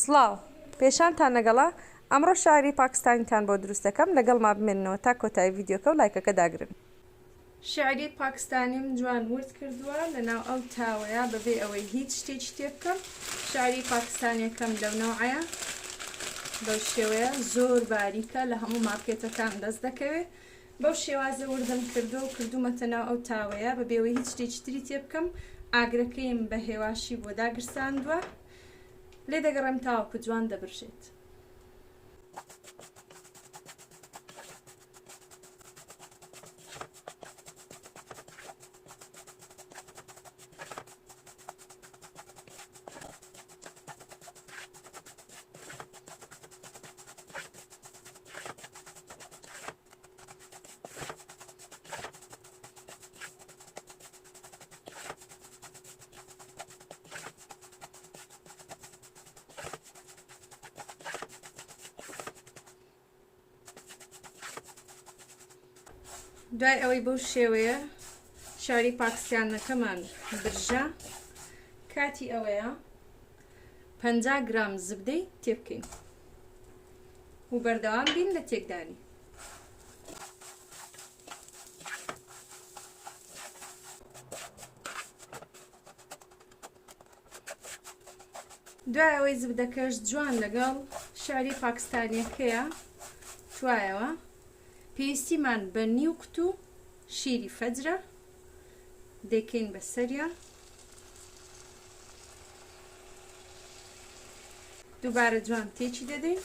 سڵاو پێشانتان لەگەڵا ئەمڕۆ شاری پاکستانیتان بۆ دروست دەکەم لەگەڵ ما بمێنەوە تا کۆتایی ڤیدیۆکە و لایکەکە داگرن. شعری پاکستانیم جوان ورد کردووە لەناو ئەو تاوەیە بەبێ ئەوەی هیچ شتێکی تێ بکەم. شاری پاکستانیەکەم لەو نەوعەیە بەو شێوەیە زۆر باریکە لە هەموو مارکێتەکان دەست دەکەوێت. بەو شێوازە وردم کردو و کردومەتە ناو ئەو تاوەیە بەبێ ئەوەی هیچ شتێکی تری تێ بکەم. ئاگرەکەیم بە هێواشی بۆ داگرساندووە. لێ دەگەڕێم تاوەکو جوان دەبرژێت. دوای ئەوەی بەو شێوەیە شاری پاکستانەکەمان برژە، کاتی ئەوەیە 50 گرام زبدەی تێ بکەین و بەردەوام بین لە تێکدانی. دوای ئەوەی زبدەکەش جوان لەگەڵ شاری پاکستانیەکەیە توایەوە، پێویستیمان بە نیو قوت و شیری فەجرە دەکەین بەسەریە. دووبارە جوان تێکی دەدەین.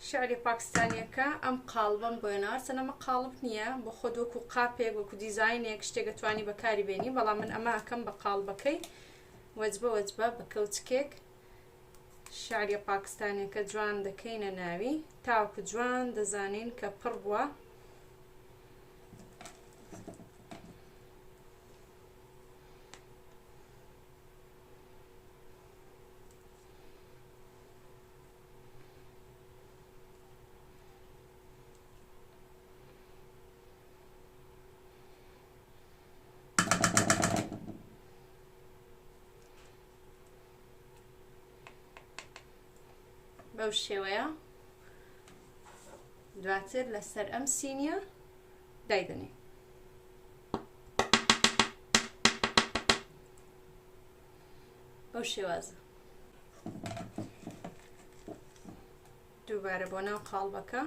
شعری پاکستانیەکە ئەم قاڵبم بۆ نارسەن، ئەمە قاڵب نییە بۆ خۆت وەکو قاپێک وەکو دیزاینێک شتێک دەتوانی بەکاری بێنی، بەڵام من ئەمە ئەەکەم بە قاڵبەکەی وەجبە بە کەوچکێک. شعری پاکستانیەکە جوان دەکەینە ناوی تاوەکو جوان دەزانین کە پڕ بووە. بەو شێوەیە دواتر لەسەر ئەم سینیە دایدنێ. بەو شێوازە دووبارە بۆ ناو قاڵبەکە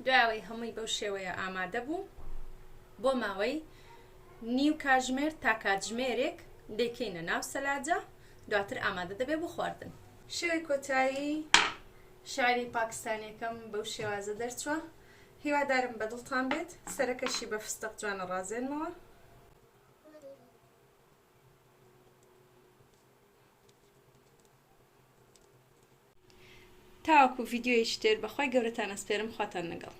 دوای هەمووی بەو شێوەیە ئامادە بوو بۆ ماوەی نیو کاتژمێر تا کاتژمێرێک دەکەینە ناو سەلاجە، دواتر ئامادە دەبێ بۆ خواردن. شێوەی کۆتایی شاری پاکستانیەکەم بەو شێوازە دەرچووە. هیوادارم بەدڵتان بێت. سەرەکەشی بە فستق جوانە ڕازێنمەوە. تاوەکو ڤیدیۆیەکی تر بەخوای گەورەتان ئەسپێرم خواتان لەگەڵ.